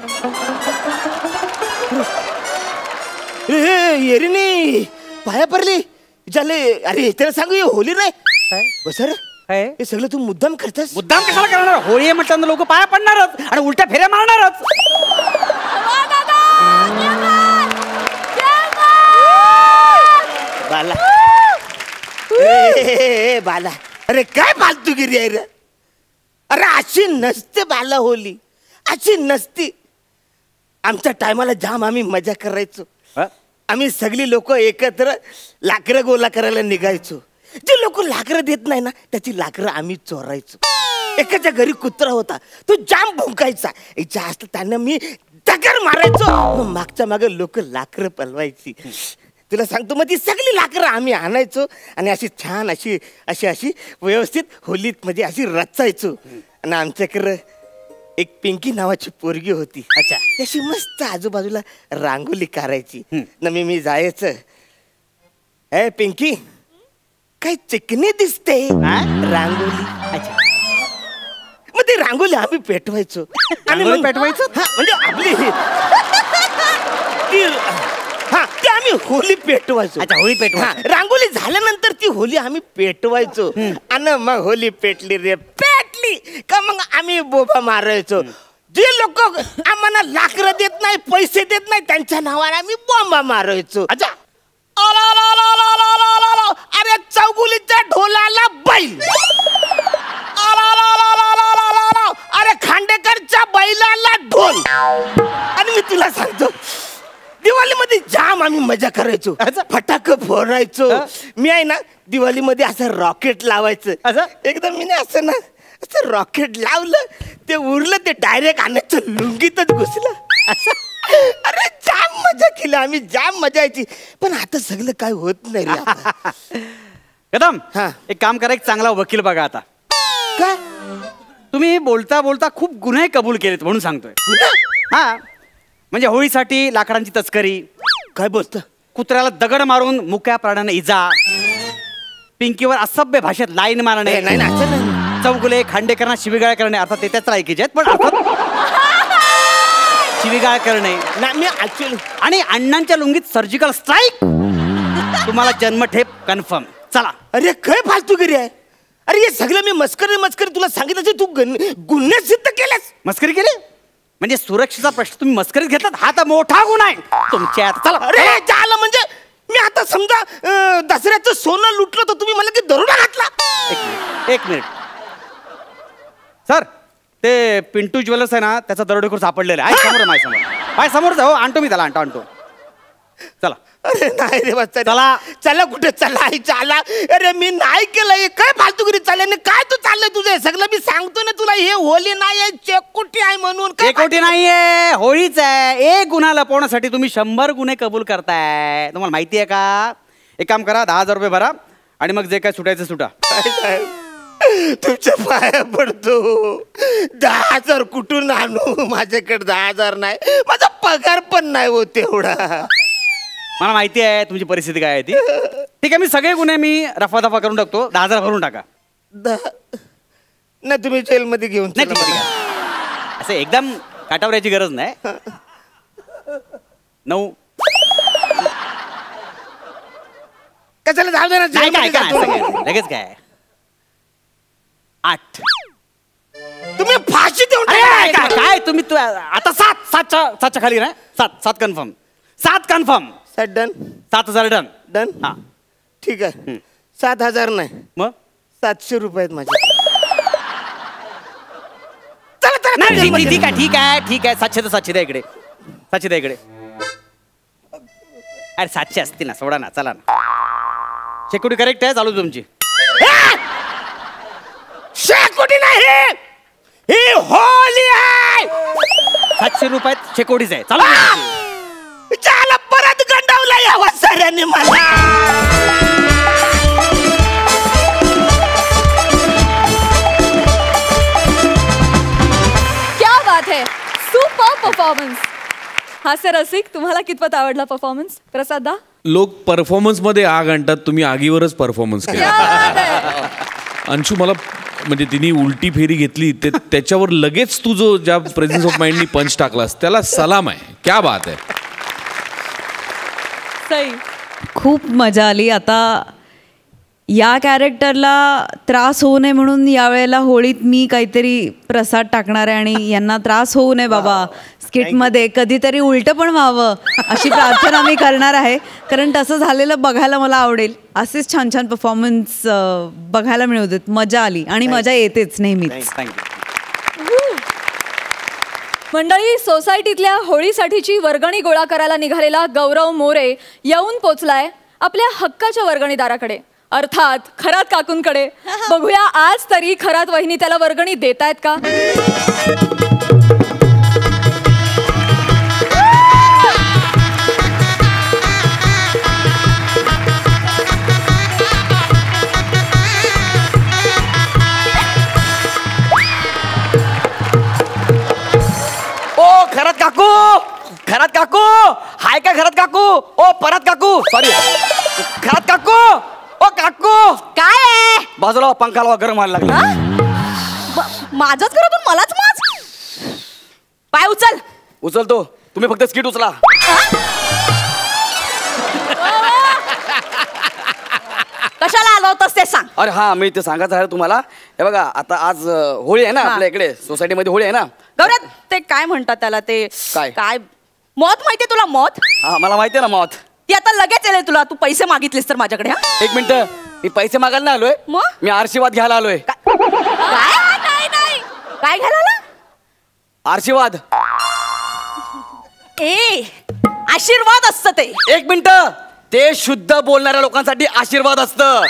येरी नाही पाया पडली झाले. अरे त्याला सांगू होली नाही सर हे सगळं तू मुद्दाम करतेस. मुद्दाम कशाला करणार. होळी म्हटलं लोक पाया पडणारच आणि उलट्या फेऱ्या मारणारच. बाला बाला अरे काय फालतूगिरी आहे रे. अरे अशी नसते बाला होली अशी नसती. आमच्या टायमाला जाम आम्ही मजा करायचो. आम्ही सगळी लोक एकत्र लाकडं गोला करायला निघायचो. जे लोक लाकडं देत नाही ना त्याची लाकडं आम्ही चोरायचो. एकाच्या घरी कुत्रा होता तो जाम भुंकायचा. जास्त त्यांना मी दगड मारायचो. मागच्या मागे लोक लाकडं पलवायची. तुला सांगतो मग ती सगळी लाकडं आम्ही आणायचो आणि अशी छान अशी अशी अशी व्यवस्थित होलीत म्हणजे अशी रचायचो. आणि आमच्याकडं एक पिंकी नावाची पोरगी होती. अच्छा त्याशी मस्त आजूबाजूला रांगोली काढायची ना. मी जायचं ए पिंकी काय चिकनी दिसते रांगोली. अच्छा मग ती रांगोली आम्ही पेटवायचो. आणि मग पेटवायचो म्हणजे आपली ती आम्ही होली पेटवायचो. अच्छा होळी पेटवायचो. रांगोली झाल्यानंतर ती होली आम्ही पेटवायचो. आणि मग होली पेटली रे पेटली का मग आम्ही बोबा मारायचो. जे लोक आम्हाला लाकडं देत नाही पैसे देत नाही त्यांच्या नावाने आम्ही बॉम्बा मारायचो. अच्छा अरे चौगुलीच्या ढोलाला बैल. अरे खांडेकरच्या बैलाला ढोल. आणि मी तुला सांगतो दिवाळीमध्ये जाम आम्ही मजा करायचो. फटाके फोडायचो. मी आहे ना दिवाळीमध्ये असं रॉकेट लावायचं. एकदम मी असं ना असं रॉकेट लावलं ते उरलं ते डायरेक्ट आणायचं लुंगीतच घुसलं. अरे जाम मजा केली आम्ही. जाम मजा यायची. पण आता सगळं काय होत नाही रे. कदम हा. एक काम करा, एक चांगला वकील बघा आता. काय तुम्ही बोलता बोलता खूप गुन्हे कबूल केलेत म्हणून सांगतोय. हा म्हणजे होळीसाठी लाकडांची तस्करी, काय बोलत? कुत्र्याला दगड मारून मुक्या प्राण्याने इजा, पिंकीवर असभ्य भाषेत लाईन मारणे, नाही ना, असं नाही. चौगुले खांडेकरांना शिवीगाळ करणे. अर्थात ते त्याच लायकीचे आहेत, पण अर्थात शिवीगाळ करणे नाही, मी ऍक्च्युअली आणि अण्णांच्या लुंगीत सर्जिकल स्ट्राईक. तुम्हाला जन्मठेप कन्फर्म. चला. अरे काय फालतूगिरी आहे. अरे हे सगळं मी मस्करी तुला सांगितलं, तू गुन्हे सिद्ध केलेस. मस्करी केली म्हणजे सुरक्षेचा प्रश्न तुम्ही मस्करीत घेतलात, हा तर मोठा गुन्हा आहे तुमच्या. चला. अरे झालं म्हणजे मी आता समजा दसऱ्याचं सोनं लुटलं तर तुम्ही मला की दरोडा घातला. एक मिनिट सर, ते पिंटू ज्वेलर्स आहे ना, त्याचा दरोडेखोर सापडलेला आहे. समोर माझ्या समोरच हो, आणतो मी त्याला, आणतो. चला. अरे नाही रे बस, चला. चला कुठे चला चला. अरे मी नाही केलं, काय फालतूगिरी चालले. काय तू चाललंय तुझं सगळं. मी सांगतो ना तुला, हे होली नाही आहे, चेकोटी आहे म्हणून. काय कोटी नाहीये, होळीच आहे. एक गुन्हा लपवण्यासाठी तुम्ही 100 गुन्हे कबूल करताय. तुम्हाला माहिती आहे का? एक काम करा, 10,000 रुपये भरा आणि मग जे काय सुटायचं सुटा. तुमच्या पाया पडतो. 10,000 कुठून आणू? माझ्याकडे 10,000 नाही, माझा पगार पण नाही होत एवढा. मला माहिती आहे तुमची परिस्थिती काय आहे ती. ठीक आहे, मी सगळे गुन्हे मी रफादफा करून टाकतो. 10,000 भरून टाका. नाही तुम्ही जेलमध्ये घेऊन नाही, ठीक आहे. असं एकदम काटावर याची गरज नाही. 9 कशाला जाऊ दे ना, काय काय जेलमध्ये जातो. काय लगेच काय 8 तुम्ही फाशी देऊन अरे, टाका. काय तुम्ही आता 7च्या खाली ना. 7 confirm. 7 confirm. Done. 7,000 done. Done. हा ठीक आहे. 7,000 नाही, मग 700 रुपये आहेत माझे. नाही, ठीक आहे. 700 द्या इकडे. 700 द्या इकडे. अरे 700 असतील ना, सोडा ना, चला ना. शेकोटी करेक्ट आहे, चालू तुमची. शेकोटी नाही, ही होली आहे. 700 रुपयात शेकोटीच आहे, चालू तुमची. त्याला परत गंडावला या वसाऱ्याने मला. क्या बात है, सुपर परफॉर्मन्स. हास्य रसिक, तुम्हाला कितपत आवडला परफॉर्मन्स? प्रसाद दा. लोक परफॉर्मन्स मध्ये आग आणतात, तुम्ही आगीवरच परफॉर्मन्स केला. क्या बात है. अंशू मला म्हणजे तिने उलटी फेरी घेतली त्याच्यावर लगेच तू जो ज्या प्रेझेन्स ऑफ माइंडनी पंच टाकलास त्याला सलाम आहे. क्या बात आहे. सई. खूप मजा आली. आता या कॅरेक्टरला त्रास होऊ नये म्हणून यावेळेला होळीत मी काहीतरी प्रसाद टाकणार आहे आणि यांना त्रास होऊ नये बाबा स्किटमध्ये, कधीतरी उलटं पण व्हावं अशी प्रार्थना मी करणार आहे. कारण तसं झालेलं बघायला मला आवडेल. असेच छान छान परफॉर्मन्स बघायला मिळू देत. मजा आली आणि मजा येतेच नेहमीच. मंडळी, सोसायटीतल्या होळीसाठीची वर्गणी गोळा करायला निघालेला गौरव मोरे येऊन पोचलाय आपल्या हक्काच्या वर्गणीदाराकडे, अर्थात खरात काकूंकडे. बघूया आज तरी खरात वहिनी त्याला वर्गणी देतायत का. ओ खरात काकू हाय का? खरात काकू, ओ परत काकू, सॉरी खरात काकू, ओ काकू काय आहे? बाजूला पंखा लावा, गरम व्हायला लागला. माझंच घरातून मलाच माज. पाय उचल. उचलतो, तुम्ही फक्त स्किट उचला. कशाला आलो होतस ते सांग. अरे हा, मी ते सांगायचं आहे तुम्हाला. हे बघा, आता आज होळी आहे ना, आपल्या इकडे सोसायटीमध्ये होळी आहे ना. गौरव, ते काय म्हणतात त्याला, ते काय? काय मौत माहितीये तुला? मौत हा मला माहिती आहे ना मौत. ती आता लगेच येईल तुला. तू पैसे मागितलेस तर माझ्याकडे. हा, एक मिनिट, मी पैसे मागायला नाही आलोय, मग? मी आशीर्वाद घ्यायला आलोय. काय नाही काय घ्यायला आला? आशीर्वाद. ए आशीर्वाद असतं ते. एक मिनिट, ते शुद्ध बोलणाऱ्या लोकांसाठी आशीर्वाद असतं.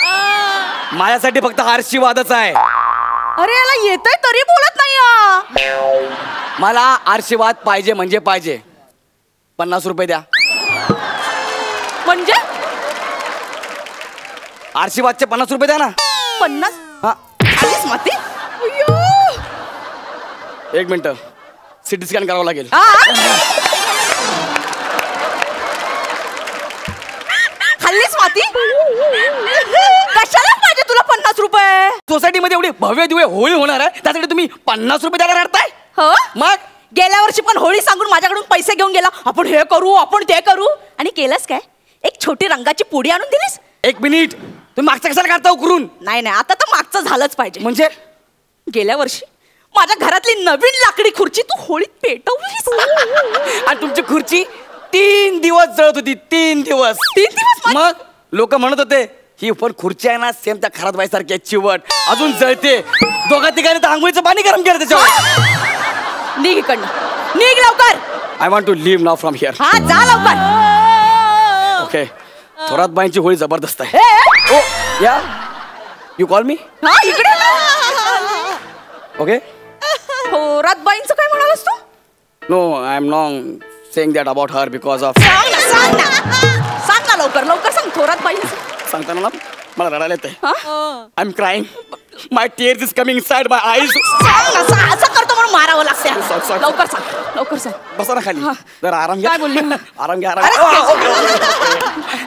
माझ्यासाठी फक्त आशीर्वादच आहे. अरे याला येतंय तरी बोलत नाही. मला आशीर्वाद पाहिजे म्हणजे पाहिजे. 50 रुपये द्या. म्हणजे आरशीबादचे 50 रुपये द्या ना. 50. हा खाल्लीस माती. अय्यो. 1 मिनिट सिटी स्कॅन करावं लागेल. खाल्लीस माती. कशाला पाहिजे तुला 50 रुपये? सोसायटीमध्ये एवढी भव्य दिव्य होळी होणार आहे त्यासाठी तुम्ही 50 रुपये द्यायला रडताय. हो मग गेल्या वर्षी पण होळी सांगून माझ्याकडून पैसे घेऊन गेला. आपण हे करू आपण ते करू आणि केलंस काय? एक छोटी रंगाची पुडी आणून दिलीस. 1 मिनिट तुम्ही मागचा कशाला काढता उकरून? नाही नाही आता तर मागचं झालंच पाहिजे. म्हणजे गेल्या वर्षी माझ्या घरातली नवीन लाकडी खुर्ची तू होळीत पेटवलीस. आणि तुमची खुर्ची 3 दिवस जळत होती. 3 दिवस. 3 दिवस. मग लोक म्हणत होते ही पण खुर्ची आहे ना सेम त्या खरात बाईसारखी आहे चिवट अजून जळते. दोघा तिघांनी तर आंघोळीचं पाणी गरम केलं त्याच्यावर. निघ इकडनं निघ लवकर. I want to leave now from here. हा जा लवकर. ओके थोरात बाईंची होळी जबरदस्त आहे. ओ या यू कॉल मी. हा इकडे. ओके थोरात बाईंचं काय म्हणालास तू? No I am not saying that about her because of. सांग ना लवकर लवकर सांग. थोरात बाई सांगताना ना मला रडायला येतंय. I am crying my tears is coming inside my eyes. असं करतो म्हणून मारावं लागतं. Sorry. लवकर सांग लवकर सांग. बसा ना खाली जरा आराम घ्या. काय बोलली? आराम घ्या आराम.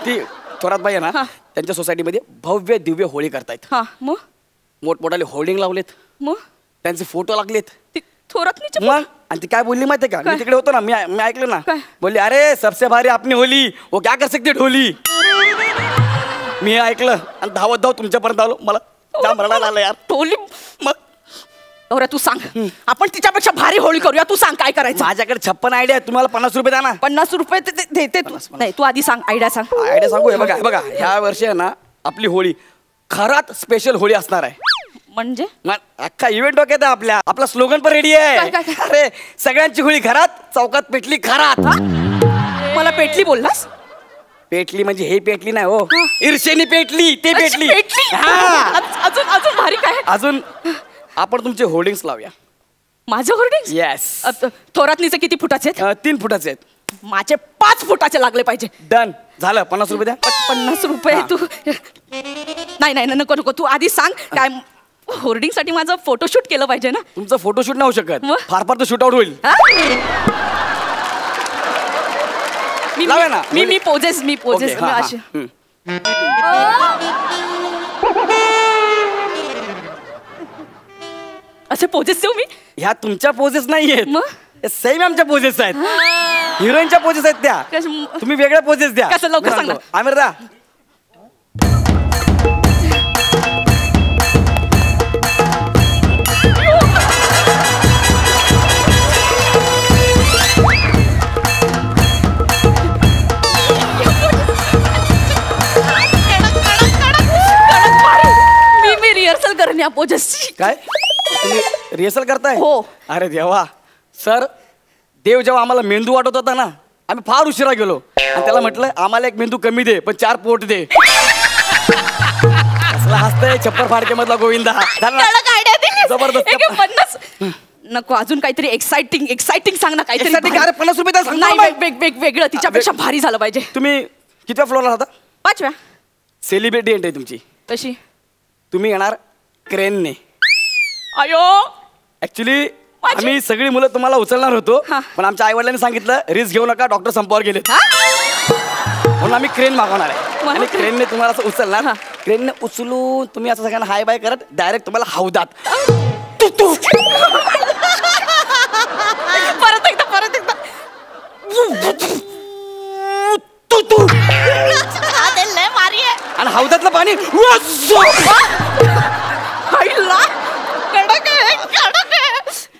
ती थोरात बाई आहे ना त्यांच्या सोसायटीमध्ये भव्य दिव्य होळी करतायत. हा मग मोठमोठाले होर्डिंग लावलेत. मग त्यांचे फोटो लागलेत. थोरात मग आणि ती काय बोलली माहितीये का? मी तिकडे होतो ना मी ऐकलं ना. काय? बोलली अरे सबसे भारी आपली होली वो क्या कर सकते ढोली. मी ऐकलं आणि धावत तुमच्यापर्यंत आलो. मला जाम रडायला आलं यार. टोली. मग अरे तू सांग आपण तिच्यापेक्षा भारी होळी करूया. तू सांग काय करायचं. माझ्याकडे 56 आयडिया आहे. तुम्हाला 50 रुपये द्या ना. 50 रुपये देते तू. नाही तू आधी सांग आयडिया सांग. आयडिया सांगू. हे बघा ह्या वर्षी आहे ना आपली होळी खरात स्पेशल होळी असणार आहे. म्हणजे अख्खा इव्हेंट डोक्यात आहे आपल्या. आपला स्लोगन पण रेडी आहे. अरे सगळ्यांची होळी घरात चौकात पेटली खरात. मला पेटली बोललास? पेटली म्हणजे हे पेटली नाही हो. ईर्षेनी पेटली ते पेटली. अजून अजून भारी काय? अजून आपण तुमचे होर्डिंग्स लावूया. माझं होर्डिंग? येस. थोरातनीचे किती फुटाचे आहेत? 3 फुटाचे आहेत. माझे 5 फुटाचे लागले पाहिजे. डन झालं. 50 रुपये द्या. 50 रुपये तू. नाही नाही नको नको तू आधी सांग काय. होर्डिंग साठी माझं फोटोशूट केलं पाहिजे ना. तुमचं फोटोशूट नाही होऊ शकत. फार फार तर शूट आउट होईल. मी पोजेस अशी. असे पोजेस देऊ मी? ह्या तुमच्या पोजेस नाहीयेत. सेम आमच्या पोजेस आहेत. हिरोईनच्या पोजेस आहेत त्या. तुम्ही वेगळ्या पोजेस द्या. कसं लवकर सांग. आमिर दा मी रिहर्सल करेन या पोजेसची. काय तुम्ही रिहर्सल करताय? हो. अरे देवा सर देव जेव्हा आम्हाला मेंदू वाटत होता ना आम्ही फार उशिरा गेलो आणि त्याला म्हटलं आम्हाला 1 मेंदू कमी दे पण 4 पोट दे. असला हसतय छप्पर फाडके मधला गोविंदा. जबरदस्त. नको अजून काहीतरी एक्साइटिंग सांग ना काहीतरी. 50 रुपये सांग. नाही वेगळं तिच्यापेक्षा भारी झालं पाहिजे. तुम्ही कितव्या फ्लोअरला होता? 5व्या. सेलिब्रिटी एंट्री तुमची. कशी? तुम्ही येणार क्रेनने. अयो ऍक्च्युली आम्ही सगळी मुलं तुम्हाला उचलणार होतो पण आमच्या आई वडिलांनी सांगितलं रिस्क घेऊ नका डॉक्टर संपावर गेले म्हणून आम्ही क्रेन मागवणार आहे आणि क्रेनने तुम्हाला असं उचलणार. क्रेनने उचलून तुम्ही असं सगळ्यांना हाय बाय करत डायरेक्ट तुम्हाला हौदात. परत एकदा आणि हौदातलं पाणी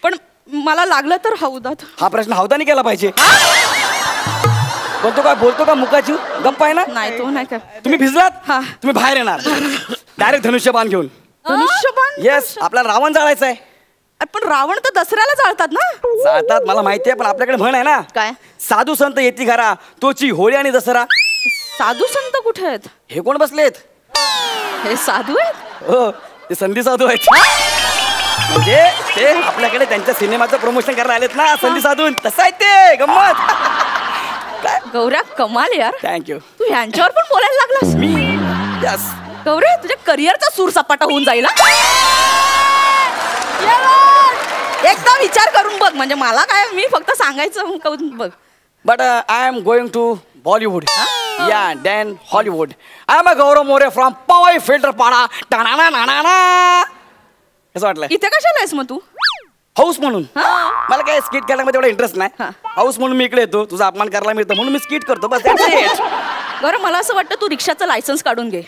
पण मला लागलं तर हौदात. हा प्रश्न हौदाने केला पाहिजे. पण तो काय बोलतो का मुकाची गप्पा आहे ना? नाही तो नाही काय. तुम्ही भिजलात तुम्ही बाहेर येणार डायरेक्ट धनुष्यबाण घेऊन. धनुष्यबाण? येस आपल्याला रावण जाळायचं आहे. पण रावण तर दसऱ्याला जाळतात ना. जाळतात मला माहिती आहे पण आपल्याकडे म्हण आहे ना काय? साधू संत येती घरा तोची होळी आणि दसरा. साधू संत कुठे आहेत? हे कोण बसलेत? हे साधू आहेत? हो ते संधी साधू आहेत. म्हणजे ते आपल्याकडे त्यांच्या सिनेमाचं प्रमोशन करायला आलेत ना संधी साधून. तसं आहे ते गंमत. गौऱ्या कमाल यार. थँक्यू. तू ह्यांच्यावर पण बोलायला लागलास? मी यस गौरी तुझ्या करिअरचा सूर सपाटा होऊन जाईल हा? एकदा विचार करून बघ म्हणजे मला काय मी फक्त सांगायचं करून बघ. But I am going to Bollywood या then Hollywood. I am a Gaurav More from Powai Filterpada. टाणा नाना कसं वाटलं? इथे कशाला आहेस मग तू? हाऊस म्हणून. मला काय स्किट करण्यामध्ये एवढा इंटरेस्ट नाही. हाऊस म्हणून मी इकडे येतो, तुझा अपमान करायला मिळतं म्हणून मी स्किट करतो बस. गौरव मला असं वाटतं तू रिक्षाचं लायसन्स काढून घे.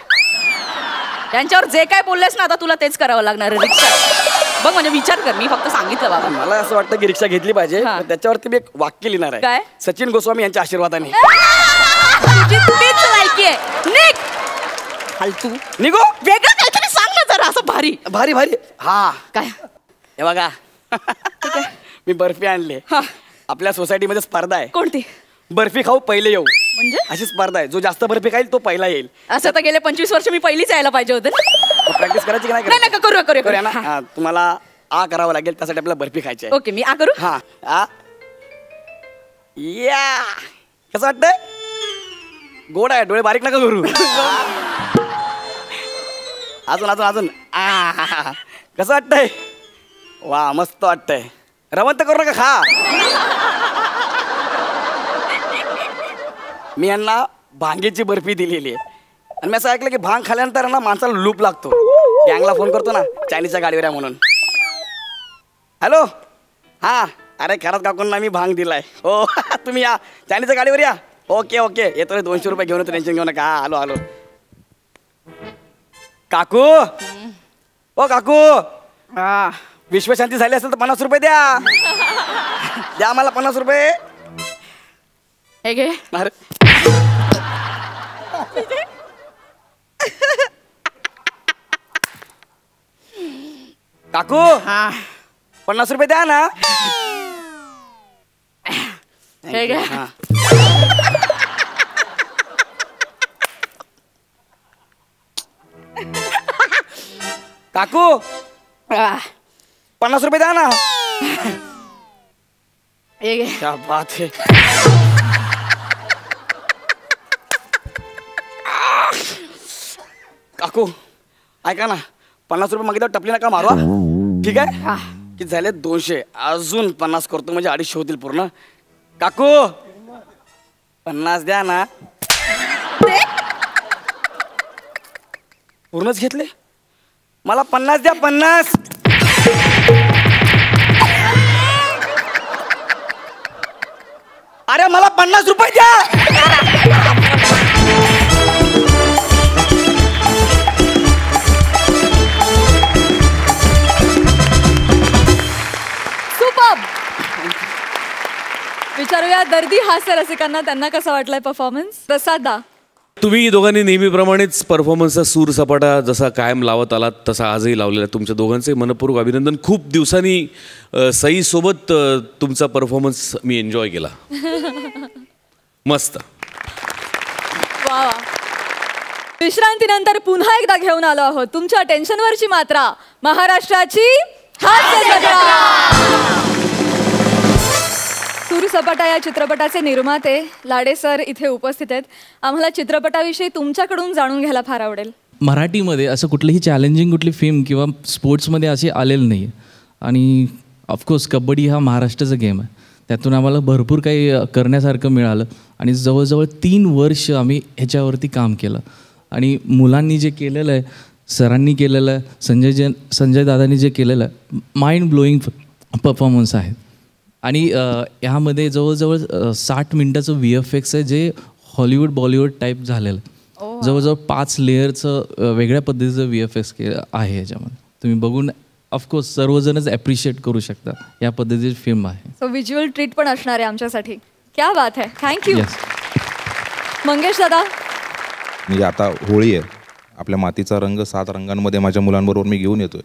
त्यांच्यावर जे काय बोललेस ना आता तुला तेच करावं लागणार आहे. रिक्षा बघ म्हणजे विचार कर मी फक्त सांगितलं बाबा. मला असं वाटतं की रिक्षा घेतली पाहिजे. त्याच्यावरती मी एक वाक्य लिहिणार आहे. काय? सचिन गोस्वामी यांच्या आशीर्वादाने. तुझीच लायकी आहे. निघ फालतू निघो. वेगळं काहीतरी सांग ना जरा असं भारी भारी भारी. हा काय हे बघा मी बर्फी आणली. आपल्या सोसायटीमध्ये स्पर्धा आहे. कोणती? बर्फी खाऊ पहिले येऊ म्हणजे अशी स्पर्धा आहे. जो जास्त बर्फी खाईल तो पहिला येईल. असं तर गेले 25 वर्ष मी पहिलीच यायला पाहिजे होते. प्रॅक्टिस करायची की नाही? नाही नका करूया ना. हा, तुम्हाला आ करावं लागेल त्यासाठी आपल्याला बर्फी खायची आहे. ओके मी आ करू. हा आ या कसं वाटतंय? गोड आहे. डोळे बारीक नका करू. अजून अजून अजून आ कसं वाटतंय? वा मस्त वाटतंय. रवंत करू नका खा. मी यांना भांगेची बर्फी दिलेली आहे आणि मी असं ऐकलं की भांग खाल्यानंतर ना माणसाला लूप लागतो. गँगला फोन करतो ना चायनीच्या गाडीवर आहे म्हणून. हॅलो हां अरे खरंच काकूंना मी भांग दिलाय. हो तुम्ही या चायनीच्या गाडीवर या. ओके ओके येतो रे. 200 रुपये घेऊन येतो. टेन्शन घेऊ नका. आलो आलो. काकू ओ काकू विश्वशांती झाली असेल तर 50 रुपये द्या. द्या मला 50 रुपये. हे घे. अरे काकू 50 रुपये द्या ना. हे घे. काकू 50 रुपये द्या ना. हे घे. क्या बात है. काकू ऐका ना 50 रुपये मागितलं टपली नका मारू. ठीक आहे की झाले 200 अजून 50 करतो म्हणजे 250 होतील पूर्ण. काकू 50 द्या ना. पूर्णच घेतले. मला 50 द्या. 50 अरे मला 50 रुपये द्या. विचारूया दर्दी हास्य रसिकांना त्यांना कसा वाटलाय परफॉर्मन्स. प्रसादा तुम्ही दोघांनी नेहमीप्रमाणेच परफॉर्मन्सचा सूर सपाटा जसा कायम लावत आलात तसा आजही लावलेला. तुमच्या दोघांचे मनपूर्वक अभिनंदन. खूप दिवसांनी सईसोबत तुमचा परफॉर्मन्स मी एन्जॉय केला. मस्त. वा वा. विश्रांतीनंतर पुन्हा एकदा घेऊन आलो आहोत तुमच्या टेन्शनवरची मात्रा. महाराष्ट्राची हास्य जत्रा. सूर सपाटा या चित्रपटाचे निर्माते लाडे सर इथे उपस्थित आहेत. आम्हाला चित्रपटाविषयी तुमच्याकडून जाणून घ्यायला फार आवडेल. मराठीमध्ये असं कुठलीही चॅलेंजिंग कुठली फिल्म किंवा स्पोर्ट्समध्ये असे आलेलं नाही. आणि ऑफकोर्स कबड्डी हा महाराष्ट्राचा गेम आहे. त्यातून आम्हाला भरपूर काही करण्यासारखं मिळालं आणि जवळजवळ 3 वर्ष आम्ही ह्याच्यावरती काम केलं. आणि मुलांनी जे केलेलं आहे, सरांनी केलेलं आहे, संजय दादांनी जे केलेलं आहे, माइंड ब्लोईंग परफॉर्मन्स आहे. आणि ह्यामध्ये जवळजवळ 60 मिनटाचं VFX आहे जे हॉलिवूड बॉलिवूड टाईप झालेलं आहे. जवळजवळ 5 लेअरचं वेगळ्या पद्धतीचं VFX आहे ह्याच्यामध्ये. तुम्ही बघून ऑफकोर्स सर्वजणच ॲप्रिशिएट करू शकता. या पद्धतीची फिल्म आहे. सो व्हिज्युअल ट्रीट पण असणार आहे आमच्यासाठी. क्या बात है. थँक्यू. मंगेश दादा म्हणजे आता होळी आहे. आपल्या मातीचा रंग 7 रंगांमध्ये माझ्या मुलांबरोबर मी घेऊन येतोय.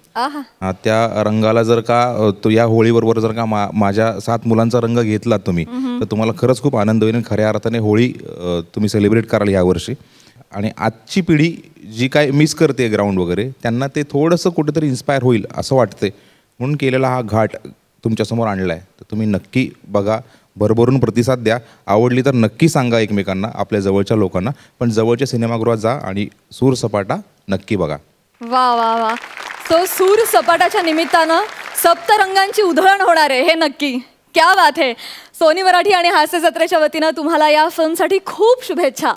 त्या रंगाला जर का तो या होळीबरोबर जर का माझ्या 7 मुलांचा रंग घेतला तुम्ही तर तुम्हाला खरंच खूप आनंद होईल. खऱ्या अर्थाने होळी तुम्ही सेलिब्रेट कराल यावर्षी. आणि आजची पिढी जी काय मिस करते ग्राउंड वगैरे त्यांना ते थोडंसं कुठेतरी इन्स्पायर होईल असं वाटते म्हणून केलेला हा घाट तुमच्यासमोर आणला आहे. तर तुम्ही नक्की बघा. भरभरून प्रतिसाद द्या. आवडली तर नक्की सांगा एकमेकांना, आपल्या जवळच्या लोकांना. पण जवळच्या सिनेमागृहात जा आणि सूर सपाटा नक्की बघा. वा वा वा. सो सूर सपाटाच्या निमित्तानं सप्तरंगांची उधळण होणार आहे हे नक्की. क्या बात आहे. सोनी मराठी आणि हास्य जत्रेच्या वतीनं तुम्हाला या फिल्मसाठी खूप शुभेच्छा.